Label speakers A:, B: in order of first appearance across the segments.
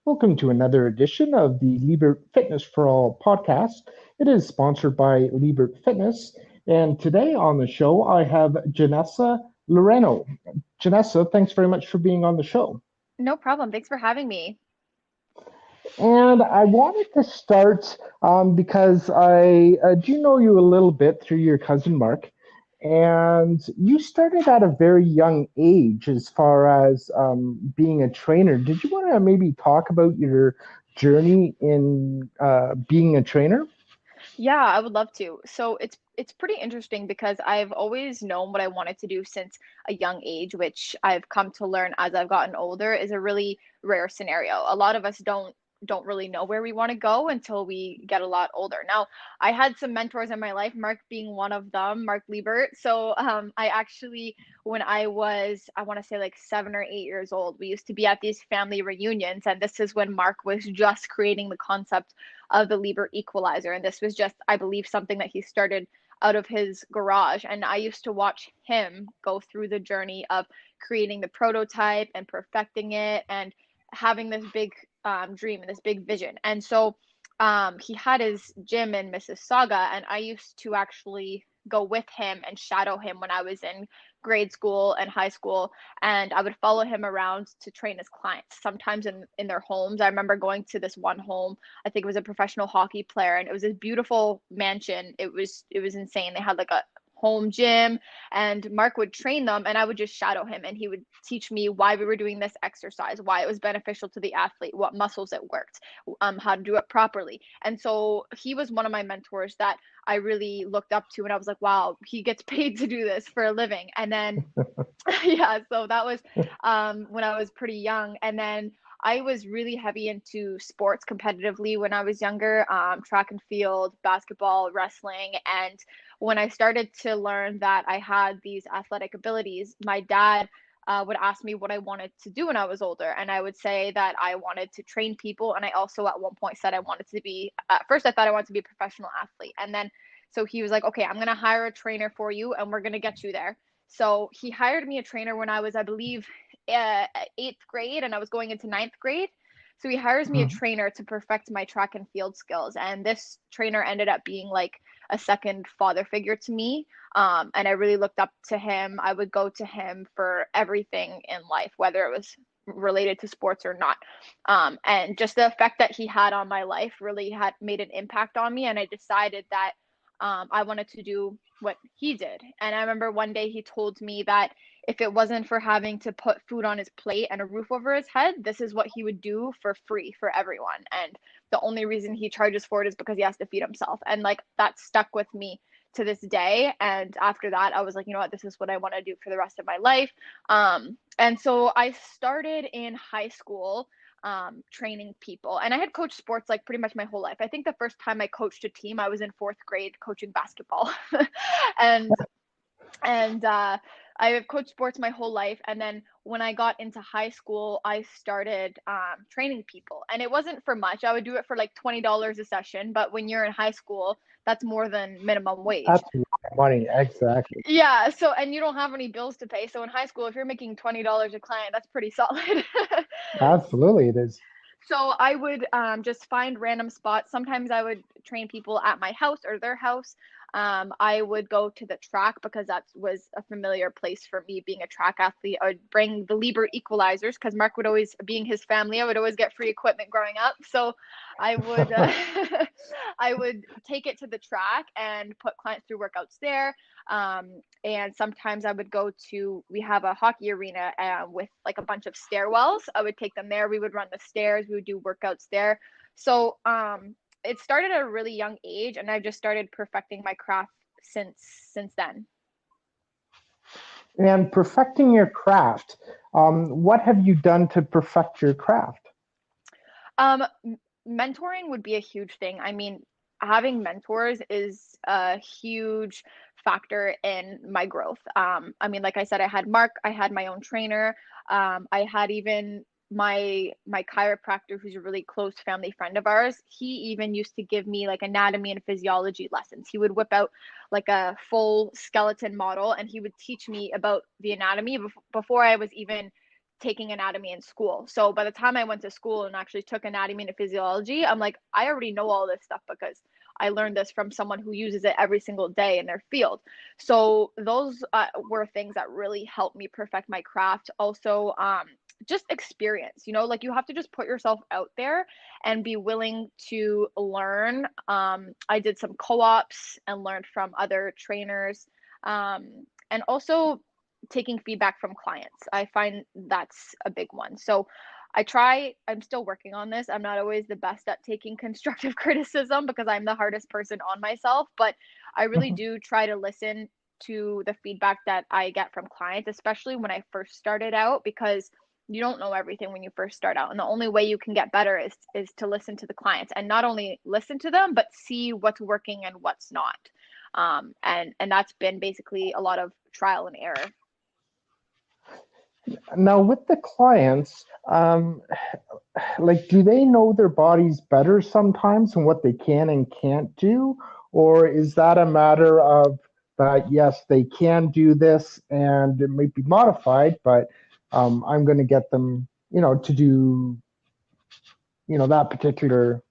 A: Welcome to another edition of the Lebert Fitness for All podcast. It is sponsored by Lebert Fitness, and today on the show I have Janessa Laureano. Janessa, thanks very much for being on the show.
B: No problem. Thanks for having me.
A: And I wanted to start because I do know you a little bit through your cousin Mark, and you started at a very young age as far as being a trainer. Did you want to maybe talk about your journey in being a trainer?
B: Yeah, I would love to. So it's pretty interesting because I've always known what I wanted to do since a young age, which I've come to learn as I've gotten older is a really rare scenario. A lot of us don't really know where we want to go until we get a lot older. Now, I had some mentors in my life, Mark being one of them, Marc Lebert. So I actually, when I want to say like 7 or 8 years old, we used to be at these family reunions, and this is when Mark was just creating the concept of the Lieber equalizer. And this was just, I believe, something that he started out of his garage. And I used to watch him go through the journey of creating the prototype and perfecting it and having this big dream and this big vision. And so he had his gym in Mississauga, and I used to actually go with him and shadow him when I was in grade school and high school. And I would follow him around to train his clients, sometimes in their homes. I remember going to this one home, I think it was a professional hockey player, and it was this beautiful mansion. It was insane. They had like a home gym, and Mark would train them, and I would just shadow him, and he would teach me why we were doing this exercise, why it was beneficial to the athlete, what muscles it worked, how to do it properly. And so he was one of my mentors that I really looked up to, and I was like, wow, he gets paid to do this for a living. And then yeah, so that was when I was pretty young. And then I was really heavy into sports competitively when I was younger, track and field, basketball, wrestling. And when I started to learn that I had these athletic abilities, my dad would ask me what I wanted to do when I was older. And I would say that I wanted to train people. And I also, at one point, said I wanted to be, at first, I thought I wanted to be a professional athlete. And then, so he was like, okay, I'm going to hire a trainer for you and we're going to get you there. So he hired me a trainer when I was, I believe, eighth grade, and I was going into ninth grade. So he hires me a
A: Mhm.
B: trainer to perfect my track and field skills. And this trainer ended up being like a second father figure to me. And I really looked up to him. I would go to him for everything in life, whether it was related to sports or not. And just the effect that he had on my life really had made an impact on me. And I decided that I wanted to do what he did. And I remember one day he told me that if it wasn't for having to put food on his plate and a roof over his head, this is what he would do for free for everyone. And the only reason he charges for it is because he has to feed himself. And like that stuck with me to this day. And after that, I was like, you know what, this is what I want to do for the rest of my life. And so I started in high school training people. And I had coached sports like pretty much my whole life. I think the first time I coached a team, I was in fourth grade coaching basketball. and and I have coached sports my whole life. And then when I got into high school, I started training people. And it wasn't for much. I would do it for like $20 a session. But when you're in high school, that's more than minimum wage.
A: That's a lot of money, exactly.
B: Yeah. So, and you don't have any bills to pay. So in high school, if you're making $20 a client, that's pretty solid.
A: Absolutely, it is.
B: So I would just find random spots. Sometimes I would train people at my house or their house. I would go to the track because that was a familiar place for me being a track athlete. I would bring the Lieber equalizers because Mark would always, being his family, I would always get free equipment growing up. So I would I would take it to the track and put clients through workouts there. And sometimes I would go to, we have a hockey arena with like a bunch of stairwells. I would take them there. We would run the stairs. We would do workouts there. So it started at a really young age, and I've just started perfecting my craft since then.
A: And perfecting your craft, what have you done to perfect your craft?
B: Um, Mentoring would be a huge thing. I mean, having mentors is a huge factor in my growth. I mean, like I said, I had Mark, I had my own trainer, I had even my chiropractor, who's a really close family friend of ours. He even used to give me like anatomy and physiology lessons. He would whip out like a full skeleton model, and he would teach me about the anatomy before I was even taking anatomy in school. So by the time I went to school and actually took anatomy and physiology, I'm like, I already know all this stuff because I learned this from someone who uses it every single day in their field. So those were things that really helped me perfect my craft. Also, just experience, like you have to just put yourself out there and be willing to learn. I did some co-ops and learned from other trainers. And also taking feedback from clients. I find that's a big one. So I'm still working on this. I'm not always the best at taking constructive criticism because I'm the hardest person on myself, but I really do try to listen to the feedback that I get from clients, especially when I first started out, because you don't know everything when you first start out. And the only way you can get better is to listen to the clients and not only listen to them, but see what's working and what's not. And that's been basically a lot of trial and error.
A: Now, with the clients, like, do they know their bodies better sometimes and what they can and can't do? Or is that a matter of that, yes, they can do this and it might be modified, but I'm going to get them, to do, that particular,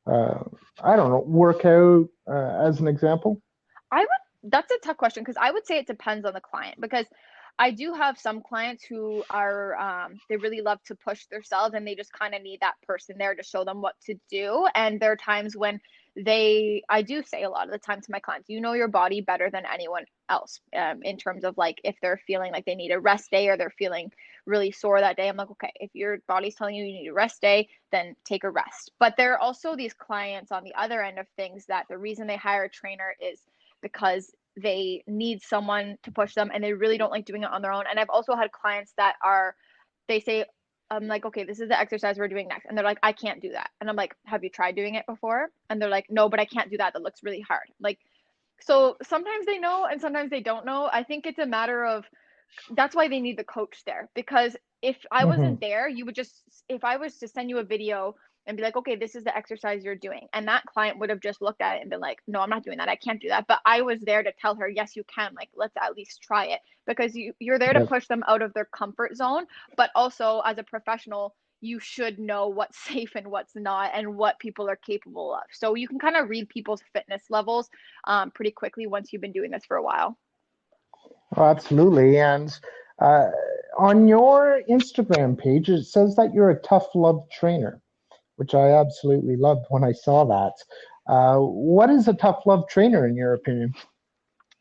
A: uh, I don't know, workout as an example?
B: That's a tough question because I would say it depends on the client because I do have some clients who are they really love to push themselves and they just kind of need that person there to show them what to do. And there are times when I do say a lot of the time to my clients, you know your body better than anyone else, in terms of like if they're feeling like they need a rest day or they're feeling really sore that day. I'm like, okay, if your body's telling you you need a rest day, then take a rest. But there are also these clients on the other end of things that the reason they hire a trainer is because they need someone to push them and they really don't like doing it on their own. And I've also had clients that they say, I'm like, okay, this is the exercise we're doing next. And they're like, I can't do that. And I'm like, have you tried doing it before? And they're like, no, but I can't do that. That looks really hard. Like, so sometimes they know and sometimes they don't know. I think it's a matter of that's why they need the coach there because if I
A: Hmm.
B: wasn't there, you would just if I was to send you a video and be like, okay, this is the exercise you're doing, and that client would have just looked at it and been like, no, I'm not doing that, I can't do that. But I was there to tell her, yes, you can, like, let's at least try it because you're there to
A: Yep.
B: push them out of their comfort zone, but also as a professional you should know what's safe and what's not and what people are capable of, so you can kind of read people's fitness levels pretty quickly once you've been doing this for a while.
A: Oh, absolutely. And uh, on your Instagram page, it says that you're a tough love trainer, which I absolutely loved when I saw that. What is a tough love trainer in your opinion?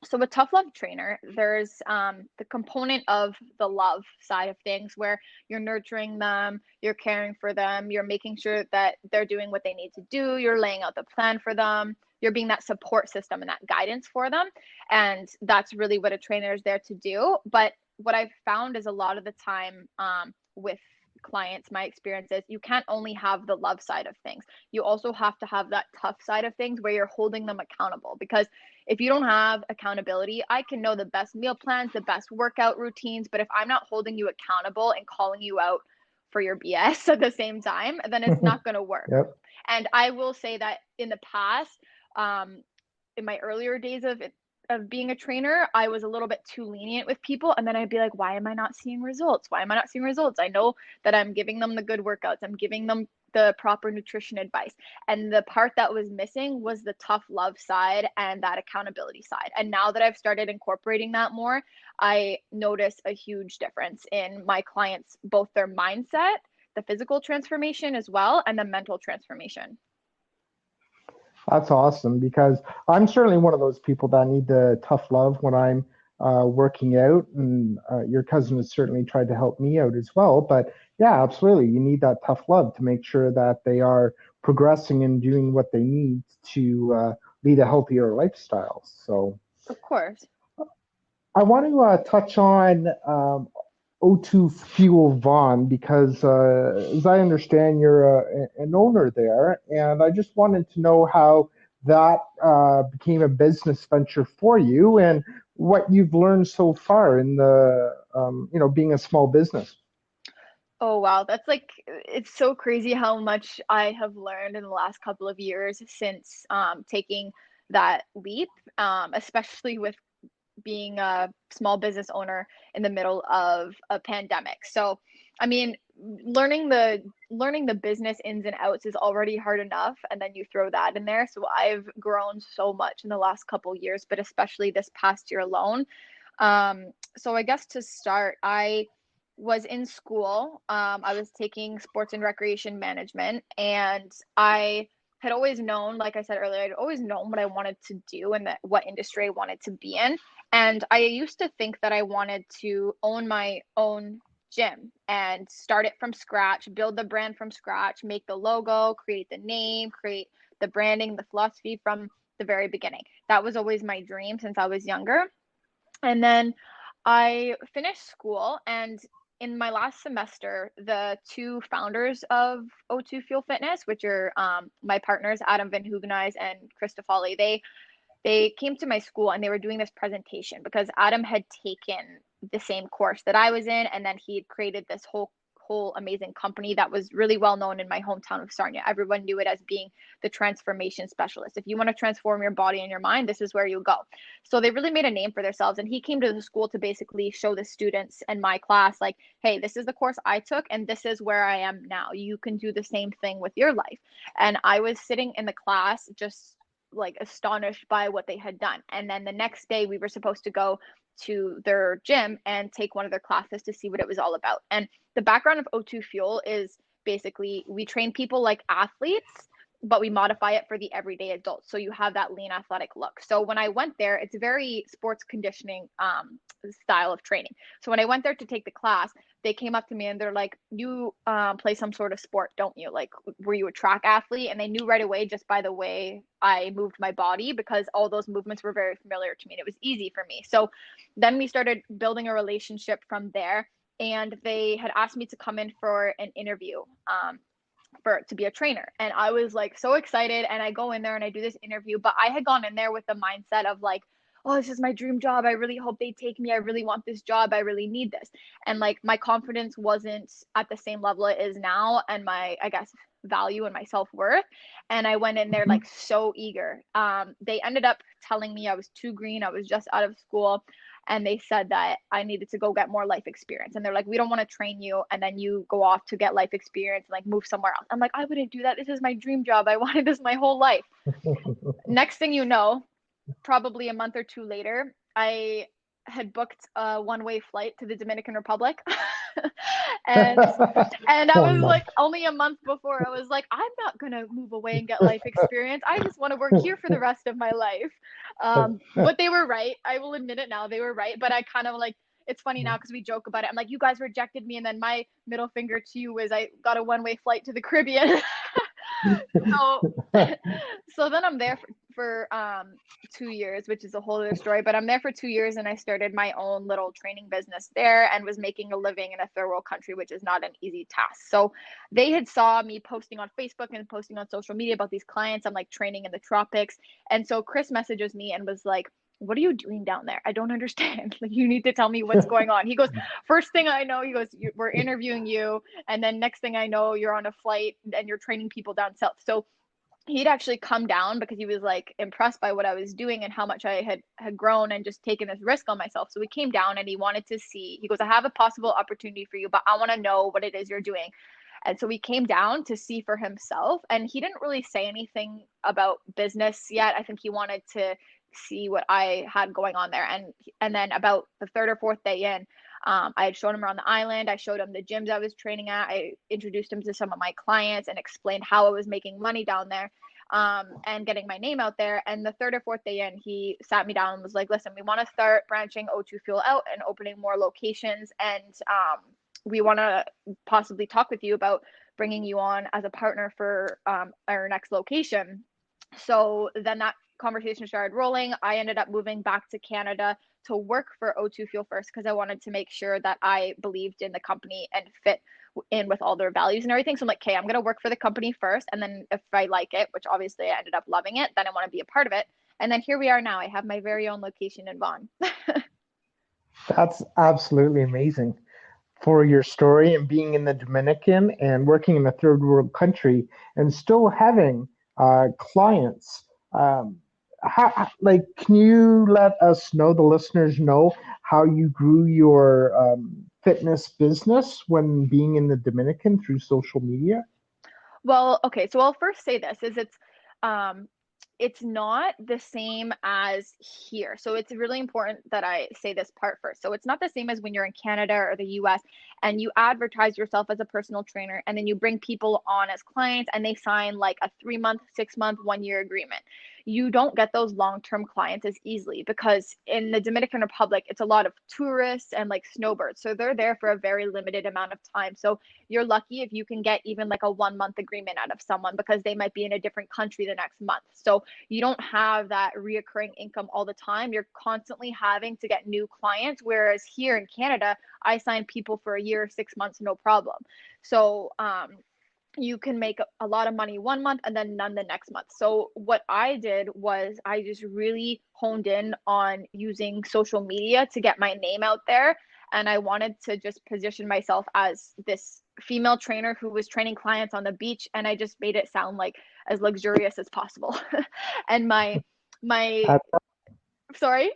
B: So with tough love trainer, there's the component of the love side of things where you're nurturing them, you're caring for them, you're making sure that they're doing what they need to do, you're laying out the plan for them, you're being that support system and that guidance for them. And that's really what a trainer is there to do. But what I've found is a lot of the time with clients, my experience is you can't only have the love side of things. You also have to have that tough side of things where you're holding them accountable because if you don't have accountability, I can know the best meal plans, the best workout routines, but if I'm not holding you accountable and calling you out for your BS at the same time, then it's not going to work.
A: Yep.
B: And I will say that in the past, um, in my earlier days of being a trainer, I was a little bit too lenient with people. And then I'd be like, why am I not seeing results? Why am I not seeing results? I know that I'm giving them the good workouts, I'm giving them the proper nutrition advice. And the part that was missing was the tough love side and that accountability side. And now that I've started incorporating that more, I notice a huge difference in my clients, both their mindset, the physical transformation as well, and the mental transformation.
A: That's awesome because I'm certainly one of those people that need the tough love when I'm working out, and your cousin has certainly tried to help me out as well. But yeah, absolutely, you need that tough love to make sure that they are progressing and doing what they need to lead a healthier lifestyle. So
B: Of course.
A: I want to touch on O2Fuel Vaughan because, as I understand, you're an owner there, and I just wanted to know how that became a business venture for you and what you've learned so far in the, being a small business.
B: Oh wow, that's like it's so crazy how much I have learned in the last couple of years since taking that leap, especially with being a small business owner in the middle of a pandemic. So, I mean, learning the business ins and outs is already hard enough, and then you throw that in there. So I've grown so much in the last couple years, but especially this past year alone. So I guess to start, I was in school. I was taking sports and recreation management, and I had always known, like I said earlier, I'd always known what I wanted to do and that what industry I wanted to be in. And I used to think that I wanted to own my own gym and start it from scratch, build the brand from scratch, make the logo, create the name, create the branding, the philosophy from the very beginning. That was always my dream since I was younger. And then I finished school, and in my last semester, the two founders of O2Fuel Fitness, which are my partners, Adam Van Hoogenhuis and Krista Foley, they came to my school and they were doing this presentation because Adam had taken the same course that I was in, and then he had created this whole amazing company that was really well known in my hometown of Sarnia. Everyone knew it as being the transformation specialist. If you want to transform your body and your mind, this is where you go. So they really made a name for themselves, and he came to the school to basically show the students in my class, like, hey, this is the course I took and this is where I am now. You can do the same thing with your life. And I was sitting in the class just like astonished by what they had done. And then the next day we were supposed to go to their gym and take one of their classes to see what it was all about. And the background of O2 Fuel is basically we train people like athletes, but we modify it for the everyday adult. So you have that lean athletic look. So when I went there, it's a very sports conditioning style of training. So when I went there to take the class, they came up to me and they're like, you play some sort of sport, don't you? Like, were you a track athlete? And they knew right away just by the way I moved my body, because all those movements were very familiar to me and it was easy for me. So then we started building a relationship from there. And they had asked me to come in for an interview for to be a trainer. And I was like so excited. And I go in there and I do this interview, but I had gone in there with the mindset of like, oh, this is my dream job. I really hope they take me. I really want this job. I really need this. And like my confidence wasn't at the same level it is now, and my, I guess, value and my self-worth. And I went in there like so eager. They ended up telling me I was too green. I was just out of school. And they said that I needed to go get more life experience. And they're like, we don't want to train you and then you go off to get life experience and like move somewhere else. I'm like, I wouldn't do that. This is my dream job. I wanted this my whole life. Next thing you know, probably a month or two later, I had booked a one-way flight to the Dominican Republic. and and I
A: Oh
B: was
A: no.
B: like, only a month before, I was like, I'm not gonna move away and get life experience. I just want to work here for the rest of my life. But they were right. I will admit it now. They were right. But I kind of like, it's funny now because we joke about it. I'm like, you guys rejected me, and then my middle finger to you was I got a one-way flight to the Caribbean. So so then I'm there for 2 years, which is a whole other story. But I'm there for 2 years, and I started my own little training business there and was making a living in a third world country, which is not an easy task. So they had saw me posting on Facebook and posting on social media about these clients. I'm like training in the tropics, and so Chris messages me and was like, what are you doing down there? I don't understand. Like, you need to tell me what's going on. He goes, first thing I know, he goes, we're interviewing you. And then next thing I know, you're on a flight and you're training people down south. So he'd actually come down because he was like impressed by what I was doing and how much I had grown and just taken this risk on myself. So he came down and he wanted to see, he goes, I have a possible opportunity for you, but I want to know what it is you're doing. And so he came down to see for himself, and he didn't really say anything about business yet. I think he wanted to see what I had going on there. And then about the third or fourth day in, I had shown him around the island. I showed him the gyms I was training at. I introduced him to some of my clients and explained how I was making money down there, and getting my name out there. And the third or fourth day in, he sat me down and was like, listen, we want to start branching O2 Fuel out and opening more locations. And we want to possibly talk with you about bringing you on as a partner for our next location. So then that conversation started rolling. I ended up moving back to Canada to work for O2 Fuel first because I wanted to make sure that I believed in the company and fit in with all their values and everything. So I'm like, okay, I'm going to work for the company first. And then if I like it, which obviously I ended up loving it, then I want to be a part of it. And then here we are now. I have my very own location in Vaughan.
A: That's absolutely amazing for your story and being in the Dominican and working in a third world country and still having clients. Um, like, can you let us know, the listeners know, how you grew your fitness business when being in the Dominican through social media?
B: Well, okay, so I'll first say this is um it's not the same as here. So it's really important that I say this part first. So it's not the same as when you're in Canada or the US and you advertise yourself as a personal trainer and then you bring people on as clients and they sign like a 3 month, 6 month, 1 year agreement. You don't get those long-term clients as easily because in the Dominican Republic, it's a lot of tourists and like snowbirds. So they're there for a very limited amount of time. So you're lucky if you can get even like a 1 month agreement out of someone because they might be in a different country the next month. So you don't have that reoccurring income all the time. You're constantly having to get new clients. Whereas here in Canada, I sign people for a year, 6 months, no problem. So you can make a lot of money 1 month and then none the next month. So what I did was I just really honed in on using social media to get my name out there. And I wanted to just position myself as this female trainer who was training clients on the beach. And I just made it sound like as luxurious as possible. And my
A: Uh,
B: sorry.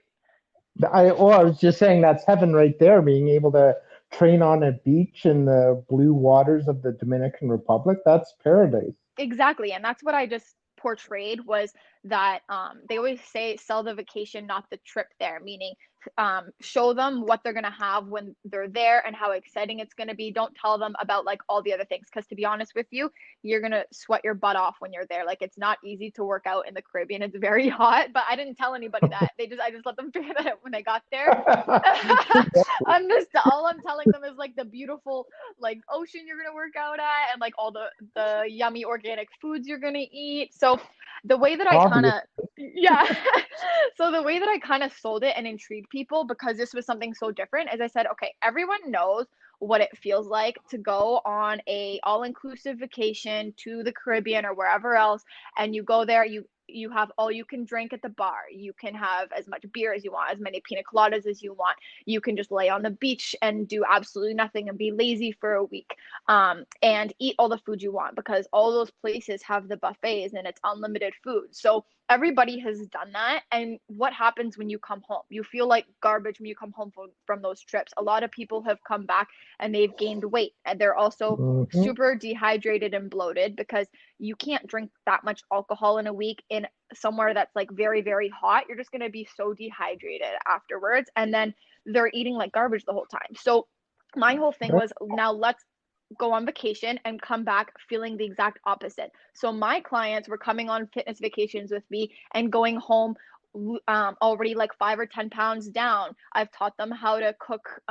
A: I was just saying that's heaven right there, being able to train on a beach in the blue waters of the Dominican Republic. That's paradise.
B: Exactly. And that's what I just portrayed was that they always say sell the vacation, not the trip there, meaning show them what they're going to have when they're there and how exciting it's going to be. Don't tell them about like all the other things. Because to be honest with you, you're going to sweat your butt off when you're there. Like it's not easy to work out in the Caribbean. It's very hot, but I didn't tell anybody that. I just let them figure that out when they got there. I'm just, all I'm telling them is like the beautiful like ocean you're gonna work out at and like all the yummy organic foods you're gonna eat. So the way that I kind
A: Obvious.
B: of yeah, so the way that I kind of sold it and intrigued people because this was something so different is I said, okay, everyone knows what it feels like to go on a all-inclusive vacation to the Caribbean or wherever else and you go there, you have all you can drink at the bar. You can have as much beer as you want, as many pina coladas as you want. You can just lay on the beach and do absolutely nothing and be lazy for a week, and eat all the food you want because all those places have the buffets and it's unlimited food. So everybody has done that. And what happens when you come home? You feel like garbage when you come home from those trips. A lot of people have come back and they've gained weight and they're also
A: Mhm.
B: super dehydrated and bloated because you can't drink that much alcohol in a week in somewhere that's like very, very hot. You're just going to be so dehydrated afterwards. And then they're eating like garbage the whole time. So my whole thing was now let's go on vacation and come back feeling the exact opposite. So my clients were coming on fitness vacations with me and going home already like 5 or 10 pounds down. I've taught them how to cook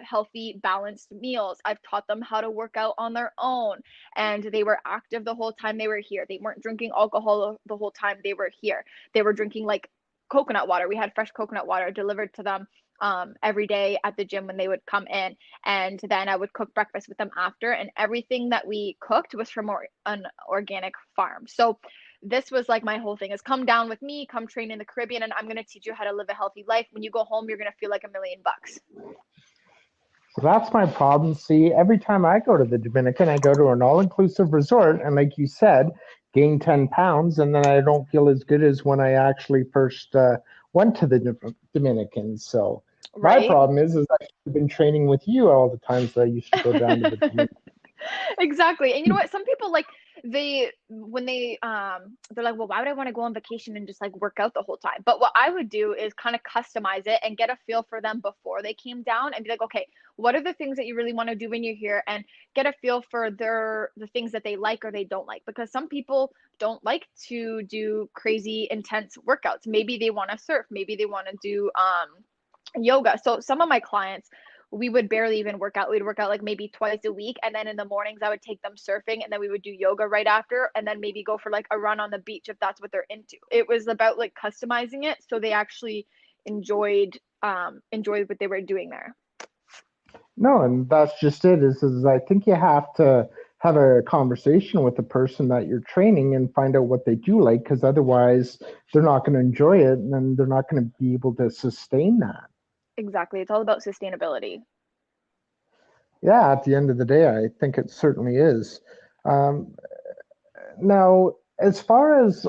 B: healthy, balanced meals. I've taught them how to work out on their own. And they were active the whole time they were here. They weren't drinking alcohol the whole time they were here. They were drinking like coconut water. We had fresh coconut water delivered to them every day at the gym when they would come in. And then I would cook breakfast with them after. And everything that we cooked was from an organic farm. So this was like my whole thing is come down with me, come train in the Caribbean, and I'm going to teach you how to live a healthy life. When you go home, you're going to feel like $1 million.
A: So that's my problem. See, every time I go to the Dominican, I go to an all-inclusive resort, and like you said, gain 10 pounds, and then I don't feel as good as when I actually first went to the Dominican. So my
B: Right?
A: problem is I've been training with you all the times that I used to go down to the Dominican.
B: Exactly. And you know what? Some people like they when they're like, well, why would I want to go on vacation and just like work out the whole time? But what I would do is kind of customize it and get a feel for them before they came down and be like, okay, what are the things that you really want to do when you're here and get a feel for the things that they like or they don't like because some people don't like to do crazy intense workouts. Maybe they want to surf, maybe they want to do yoga. So some of my clients, we would barely even work out. We'd work out like maybe twice a week. And then in the mornings, I would take them surfing and then we would do yoga right after. And then maybe go for like a run on the beach if that's what they're into. It was about like customizing it. So they actually enjoyed what they were doing there.
A: No, and that's just it. Is I think you have to have a conversation with the person that you're training and find out what they do like, because otherwise they're not going to enjoy it, and then they're not going to be able to sustain that.
B: Exactly. It's all about sustainability.
A: Yeah, at the end of the day, I think it certainly is. Um, Now, as far as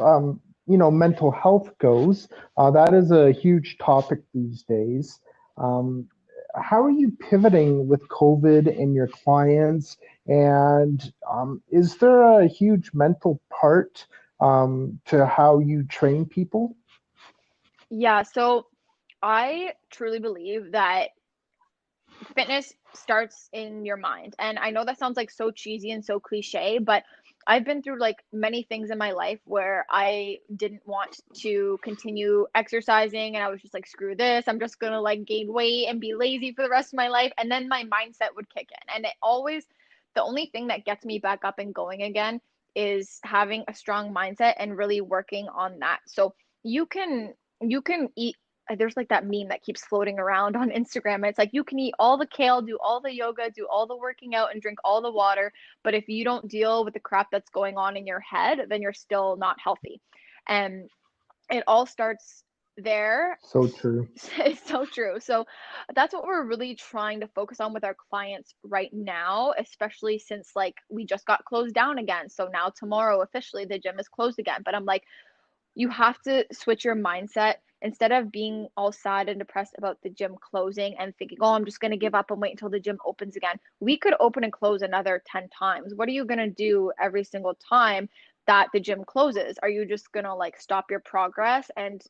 A: mental health goes, that is a huge topic these days. Um, how are you pivoting with COVID in your clients? And is there a huge mental part to how you train people?
B: Yeah, so I truly believe that fitness starts in your mind. And I know that sounds like so cheesy and so cliche, but I've been through like many things in my life where I didn't want to continue exercising and I was just like, screw this. I'm just gonna like gain weight and be lazy for the rest of my life. And then my mindset would kick in. And it always, the only thing that gets me back up and going again is having a strong mindset and really working on that. So you can you can eat, there's like that meme that keeps floating around on Instagram. And it's like you can eat all the kale, do all the yoga, do all the working out, and drink all the water. But if you don't deal with the crap that's going on in your head, then you're still not healthy. And it all starts there.
A: So true.
B: It's so true. So that's what we're really trying to focus on with our clients right now, especially since like we just got closed down again. So now tomorrow officially the gym is closed again. But I'm like, you have to switch your mindset instead of being all sad and depressed about the gym closing and thinking, oh, I'm just going to give up and wait until the gym opens again. We could open and close another 10 times. What are you going to do every single time that the gym closes? Are you just going to like stop your progress? And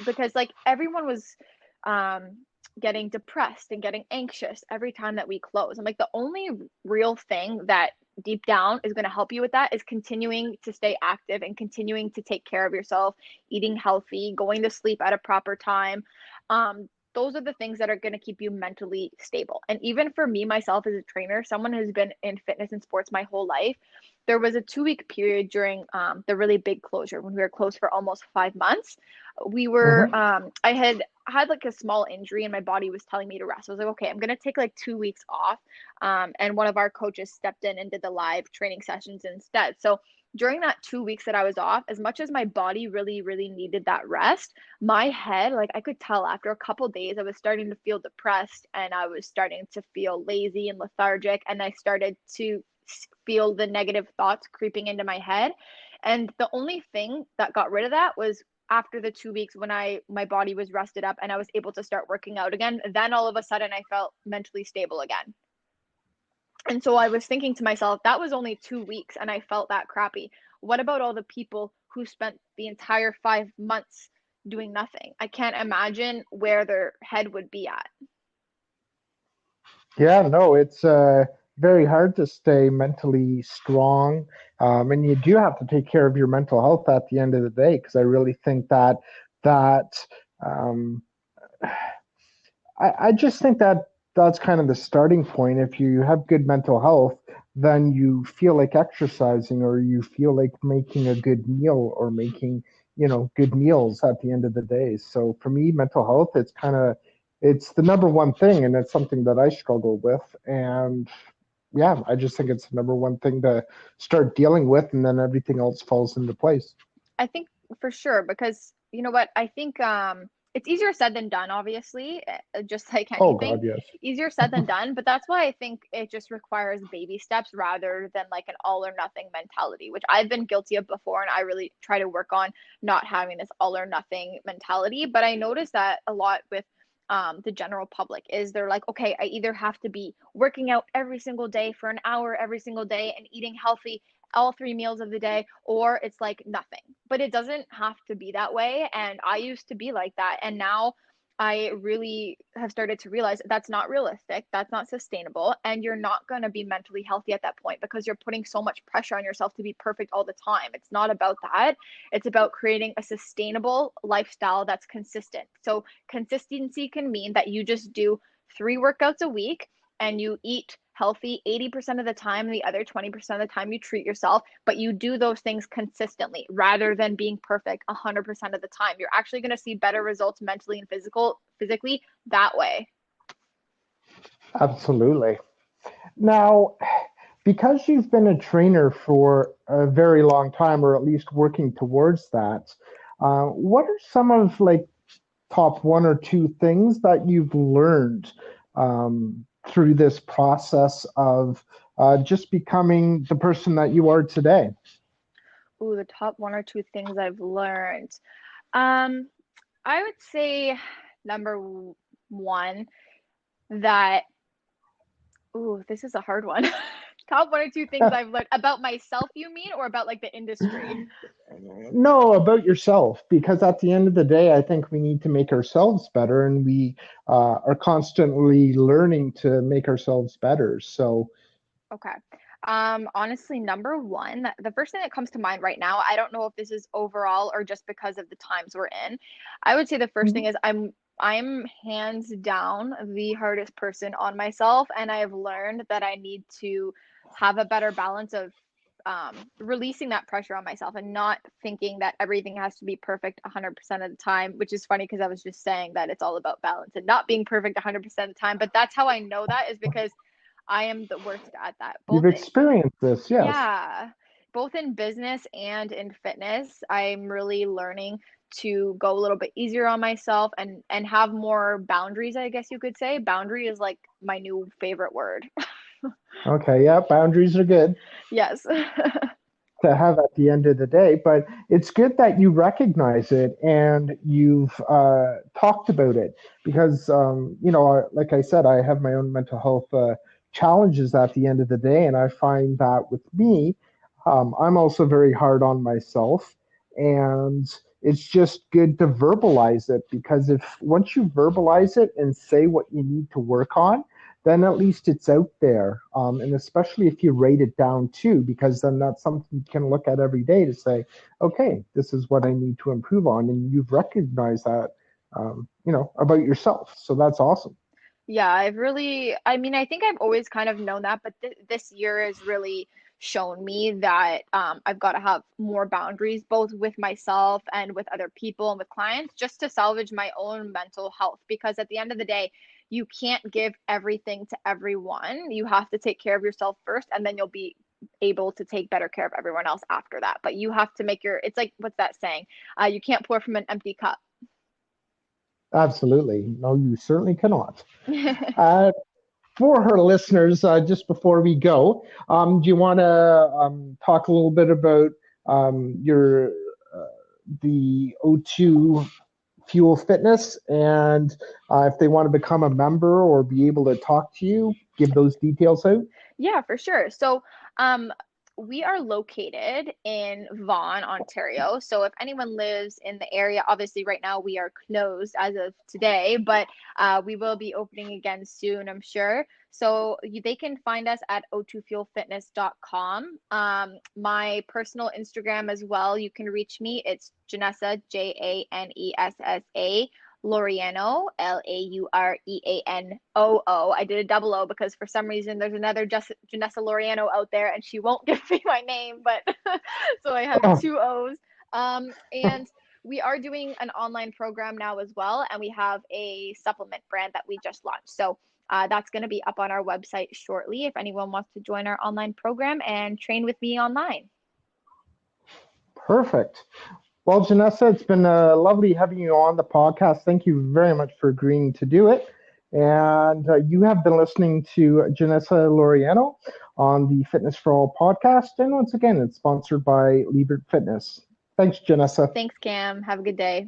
B: because like everyone was um getting depressed and getting anxious every time that we close. I'm like, the only real thing that deep down is going to help you with that is continuing to stay active and continuing to take care of yourself, eating healthy, going to sleep at a proper time. Those are the things that are going to keep you mentally stable. And even for me, myself as a trainer, someone who's been in fitness and sports my whole life, there was a 2 week period during the really big closure when we were closed for almost 5 months. We were,
A: Hmm.
B: I had like a small injury and my body was telling me to rest. I was like, okay, I'm going to take like 2 weeks off. And one of our coaches stepped in and did the live training sessions instead. So during that 2 weeks that I was off, as much as my body really, really needed that rest, my head, like I could tell after a couple days, I was starting to feel depressed and I was starting to feel lazy and lethargic. And I started to feel the negative thoughts creeping into my head. And the only thing that got rid of that was after the 2 weeks when my body was rested up and I was able to start working out again, then all of a sudden I felt mentally stable again. And so I was thinking to myself, that was only 2 weeks and I felt that crappy. What about all the people who spent the entire 5 months doing nothing? I can't imagine where their head would be at.
A: Yeah, no, it's very hard to stay mentally strong. And you do have to take care of your mental health at the end of the day, because I really think that um, I just think that that's kind of the starting point. If you have good mental health, then you feel like exercising, or you feel like making a good meal, or making, good meals at the end of the day. So for me, mental health, it's the number one thing, and it's something that I struggle with. And yeah, I just think it's the number one thing to start dealing with, and then everything else falls into place.
B: I think for sure because you know what? I think it's easier said than done, obviously, just like
A: Oh
B: anything.
A: God, yes.
B: Easier said than done, but that's why I think it just requires baby steps rather than like an all or nothing mentality, which I've been guilty of before and I really try to work on not having this all or nothing mentality. But I noticed that a lot with the general public is they're like, okay, I either have to be working out every single day for an hour every single day and eating healthy all 3 meals of the day, or it's like nothing. But it doesn't have to be that way. And I used to be like that. And now I really have started to realize that's not realistic. That's not sustainable. And you're not going to be mentally healthy at that point because you're putting so much pressure on yourself to be perfect all the time. It's not about that. It's about creating a sustainable lifestyle that's consistent. So, consistency can mean that you just do 3 workouts a week and you eat healthy 80% of the time, and the other 20% of the time you treat yourself, but you do those things consistently rather than being perfect 100% of the time. You're actually going to see better results mentally and physically that way.
A: Absolutely. Now, because you've been a trainer for a very long time, or at least working towards that, what are some of like top one or two things that you've learned through this process of just becoming the person that you are today?
B: Ooh, the top one or two things I've learned. Um, I would say one that, ooh, this is a hard one. Top one or two things I've learned about myself, you mean, or about like the industry?
A: No, about yourself, because at the end of the day, I think we need to make ourselves better, and we are constantly learning to make ourselves better. So,
B: Okay. Honestly, number one, the first thing that comes to mind right now, I don't know if this is overall or just because of the times we're in. I would say the first thing
A: mhm.
B: is I'm hands down the hardest person on myself, and I have learned that I need to have a better balance of releasing that pressure on myself and not thinking that everything has to be perfect 100% of the time, which is funny because I was just saying that it's all about balance and not being perfect 100% of the time. But that's how I know that is because I am the worst at that.
A: You've experienced this, yes.
B: Yeah, both in business and in fitness. I'm really learning to go a little bit easier on myself and have more boundaries, I guess you could say. Boundary is like my new favorite word.
A: Okay, yeah, boundaries are good
B: Yes.
A: to have at the end of the day, but it's good that you recognize it and you've talked about it because, like I said, I have my own mental health challenges at the end of the day, and I find that with me, I'm also very hard on myself, and it's just good to verbalize it because if once you verbalize it and say what you need to work on, then at least it's out there. And especially if you write it down too, because then that's something you can look at every day to say, okay, this is what I need to improve on. And you've recognized that, about yourself. So that's awesome.
B: Yeah, I mean, I think I've always kind of known that, but this year has really shown me that I've got to have more boundaries, both with myself and with other people and with clients, just to salvage my own mental health. Because at the end of the day, you can't give everything to everyone. You have to take care of yourself first, and then you'll be able to take better care of everyone else after that. But you have to make it's like, what's that saying? You can't pour from an empty cup.
A: Absolutely. No, you certainly cannot. Uh, for her listeners, just before we go, do you want to talk a little bit about your uh, the O2 Fuel Fitness, and if they want to become a member or be able to talk to you, give those details out.
B: Yeah, for sure. So, um, we are located in Vaughan, Ontario. So, if anyone lives in the area, obviously right now we are closed as of today, but we will be opening again soon, I'm sure. So, they can find us at o2fuelfitness.com. My personal Instagram as well, you can reach me. It's Janessa, Janessa Laureano, Laureanoo. I did a double O because for some reason there's another Janessa Laureano out there and she won't give me my name, but so I have
A: Oh,
B: two O's. And we are doing an online program now as well, and we have a supplement brand that we just launched. So that's going to be up on our website shortly if anyone wants to join our online program and train with me online.
A: perfect. Well, Janessa, it's been lovely having you on the podcast. Thank you very much for agreeing to do it. And you have been listening to Janessa Laureano on the Fitness for All podcast. And once again, it's sponsored by Lebert Fitness. Thanks, Janessa.
B: Thanks, Cam. Have a good day.